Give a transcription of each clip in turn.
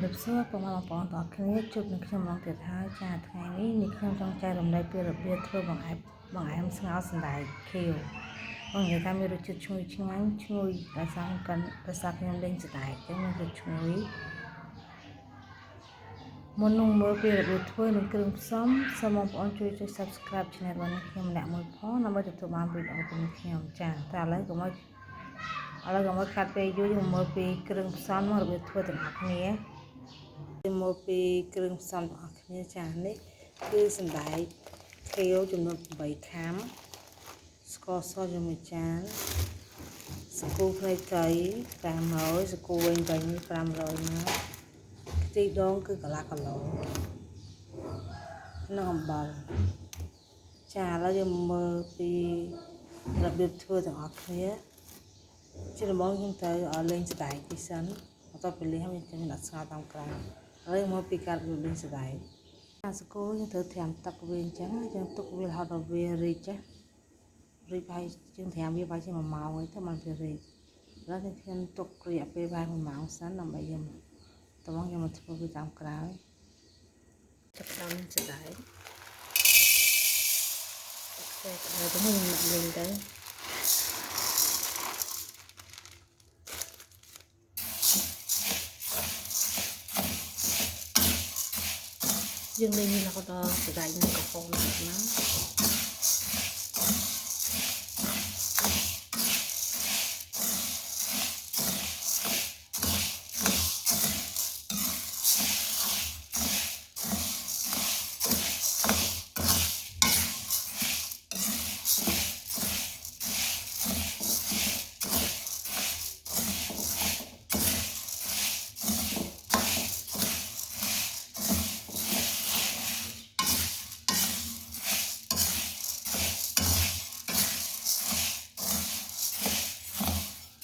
លឹបសួរបងប្អូនទាំងគ្នាជួបនឹងខ្ញុំម្ដងទៀតហើយចាថ្ងៃនេះខ្ញុំចង់ចែករំលែកពីរបៀបធ្វើបង្អែមស្ងោរសណ្តែកខៀវបងនិយាយថាមានរសជាតិឈ្ងុយឆ្ងាញ់ឈ្ងុយដោយសារខ្ញុំលេងសណ្តែកចឹងមានរសជាតិឈ្ងុយមុននឹងមើលពីរបៀបធ្វើនិងគ្រឿងផ្សំសូមបងប្អូនជួយចុច Subscribe Channel របស់ខ្ញុំម្នាក់មួយផងដើម្បីទទួលបានវីដេអូពីខ្ញុំចាតែឥឡូវកុំឲ្យខាត់ពេលយូរយើងមើលពីគ្រឿងផ្សំនិងរបៀបធ្វើទាំងអស់គ្នាមកពីគ្រឿងផ្សំទាំងអស់គ្នាចានេះគឺសណ្តែកខៀវចំនួន8ខាំស្ករសជាមួយចានសាគូភ្នែកត្រី500សាគូវិញ500ណាខ្ទិះដូងគឺកន្លះគីឡូនិងអំបិលចាឥឡូវយើងមើលពីរបៀបធ្វើទាំងអស់គ្នាជាដំបូងយើងត្រូវលេងសណ្តែកទីសិនបន្ទាប់ពីលេងហើយយើងដាក់ស្ងោរតាមក្រៅហើយមកពីការលេងសណ្តែកសាគូយើងត្រូវត្រាំទឹកវាអញ្ចឹងយើងទុកវារហូតដល់វារីកចារីកហើយយើងត្រាំវាប្រហែលជា1ម៉ោងហើយទៅបានវារីកឥឡូវខ្ញុំទុករយៈពេលប្រហែល1ម៉ោងសិនដើម្បីយើងមកធ្វើវាតាមក្រៅចាប់ផ្ដើមសណ្តែកតែដល់ទៅយើងដាក់លេងទៅយើងលេងរហូតដល់សណ្តែកនឹងក្រហមណាស់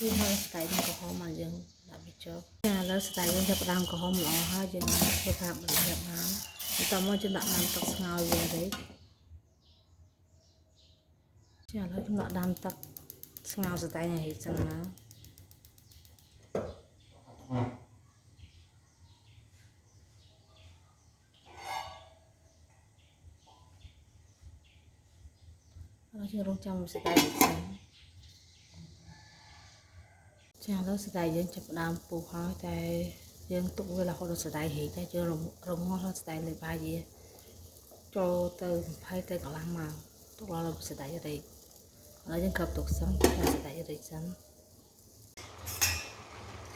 វាហើយស្តែកនឹងក្រហមមកយើងដាក់វាចូលចាឥឡូវស្តែកយើងចាប់ផ្ដើមក្រហមល្អហើយយើងធ្វើការបន្លាបបានបន្តមកយើងដាក់ដាំទឹកស្ងោរវាទេចាឥឡូវខ្ញុំដាក់ដាំទឹកស្ងោរស្តែកឲ្យរីកសិនណាហើយយើងរងចាំស្តែករីកសិនចាឥឡូវសណ្តែកយើងចាប់ផ្ដើមពុះហើយតែយើងទុកវារហូតដល់សណ្តែករីកតែយើងរងាស់ដល់សណ្តែកលេបហើយចូលទៅ20ទៅកន្លះម៉ោងទុកដល់សណ្តែករីកឥឡូវយើងក្របទុកសិនតែសណ្តែករីកសិន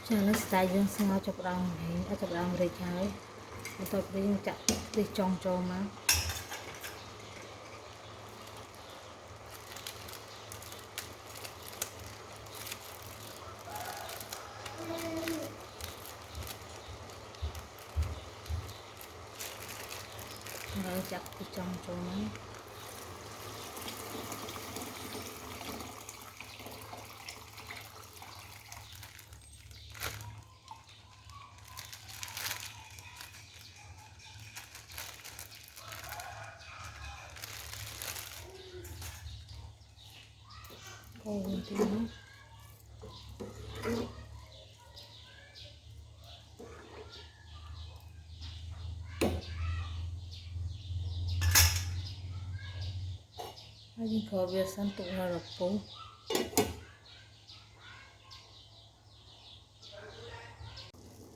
ចាឥឡូវសណ្តែកយើងស្ងោរចាប់ផ្ដើមរីកហើយបន្ទាប់ពីយើងចាក់ខ្ទិះចុងចូលមកហើយចាក់ទីចុងចូលមកអូទីនេះហើយយើងគ្របវាសិនទុកឲ្យរពុះ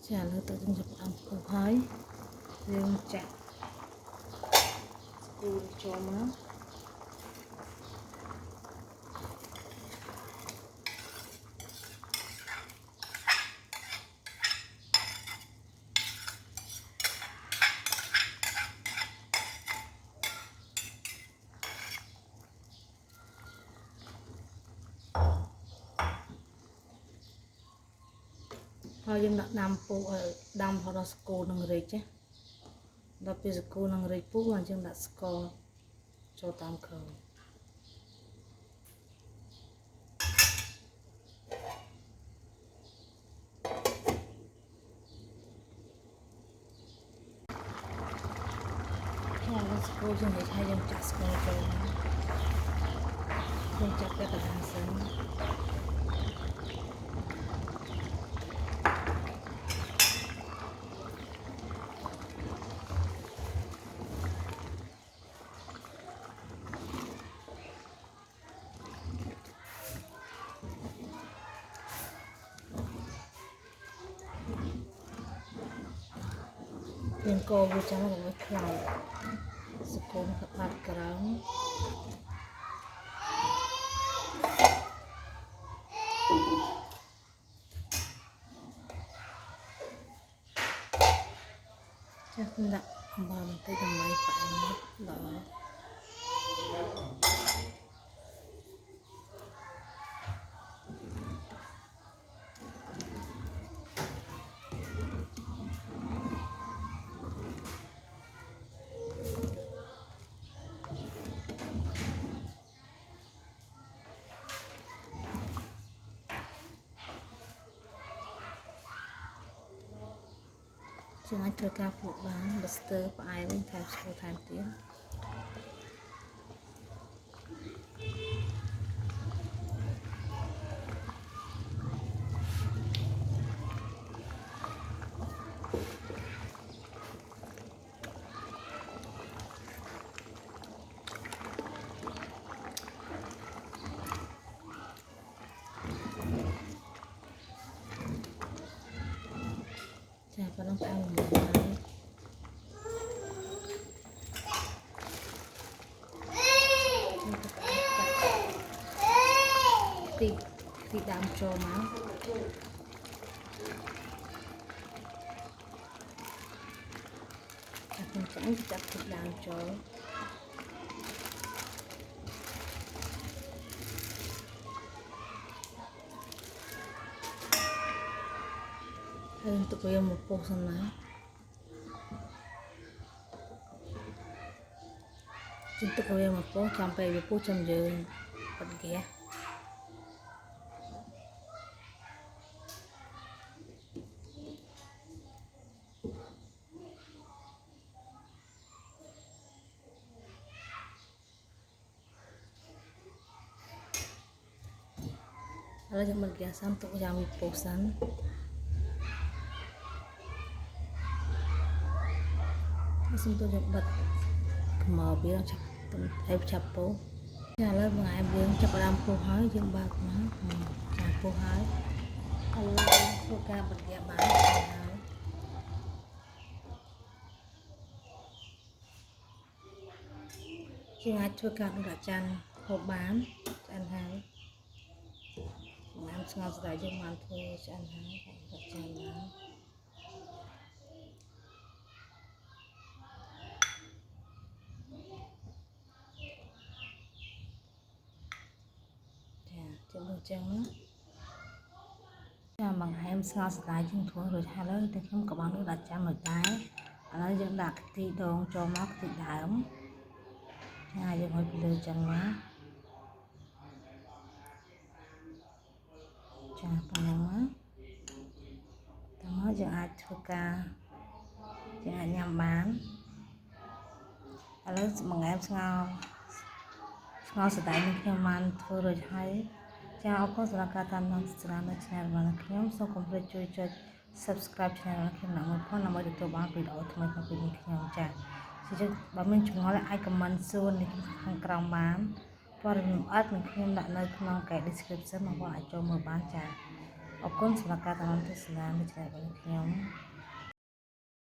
ចាឥឡូវទឹកយើងចាប់ផ្ដើមពុះហើយយើងចាក់ស្គូចូលមកហើយយើងដាក់ដាំពុះឲ្យដាំរហូតដល់ស្គរនឹងរីកចាដល់ពេលស្គរនឹងរីកពុះហើយយើងដាក់ស្ករចូលតាមក្រោយហើយស្គរយើងរីកហើយយើងចាក់ស្ករចូលយើងចាក់ពាក់កណ្ដាលសិន ហ យើងកូរវាចាំមកឲ្យខ្លោចសកូនក្បាត់ក្រោមចាស់ដាក់អំបិលបន្តិចដើម្បីផ្អែមល្អជាអាចធ្វើការភ្លក់បានបើស្ទើរផ្អែមថែមស្ករថែមទៀតចាប៉ុណ្ណឹងផ្អែមល្មមហើយទីដើមចូលមកខ្ញុំចាំចាប់ទីដើមចូលហើយទុកវាមកពុះសិនណាជិះទុកវាមកពុះចាំពេលវាពុះចាំយើងបិទហ្គាសឥឡូវយើងបិទហ្គាសសិនទុកយ៉ាងវាពុះសិនសូមទៅយកបិទខ្មៅវាចាប់ហើយចាប់ពោះចាឥឡូវបង្អែមយើងចាប់ផ្ដើមពុះហើយយើងបើកមកចាពុះហើយឥឡូវយើងធ្វើការបិទហ្គាសបានហើយជាអាចធ្វើការដុតចានហូបបានឆ្អិនហើយបង្អែមស្ងោរស្ដាយយើងបានធ្វើឆ្អិនហើយដុតចានបានចាំមើលចឹងណាចាំបង្ហាញស្ងោរស្ដាយយើងធ្វើរួចហើយឥឡូវតែខ្ញុំក៏បានដាក់ចាំមួយដែរឥឡូវយើងដាក់ខ្ទិះដូងចូលមកខ្ទិះដើមចាយើងឲ្យពីលើចឹងណាចាប៉ុណ្ណឹងណាតើមកយើងអាចធ្វើការយើងអាចញ៉ាំបានឥឡូវបង្អែមស្ងោរស្ដាយនេះខ្ញុំបានធ្វើរួចហើយចាអរគុណសម្រាប់ការតាមដានស្ដាប់នៅ channel របស់ខ្ញុំសូមកុំភ្លេចជួយចុច subscribe channel របស់ខ្ញុំមួយផងដើម្បីទទួលបានវីដេអូថ្មីៗពីខ្ញុំចាជាបើមានចម្ងល់អាច comment សួរនៅខាងក្រោមបានព័ត៌មានលម្អិតនឹងខ្ញុំដាក់នៅក្នុងកែ description បងប្អូនអាចចូលមើលបានចាអរគុណសម្រាប់ការតាមដានទស្សនានៅ channel របស់ខ្ញុំ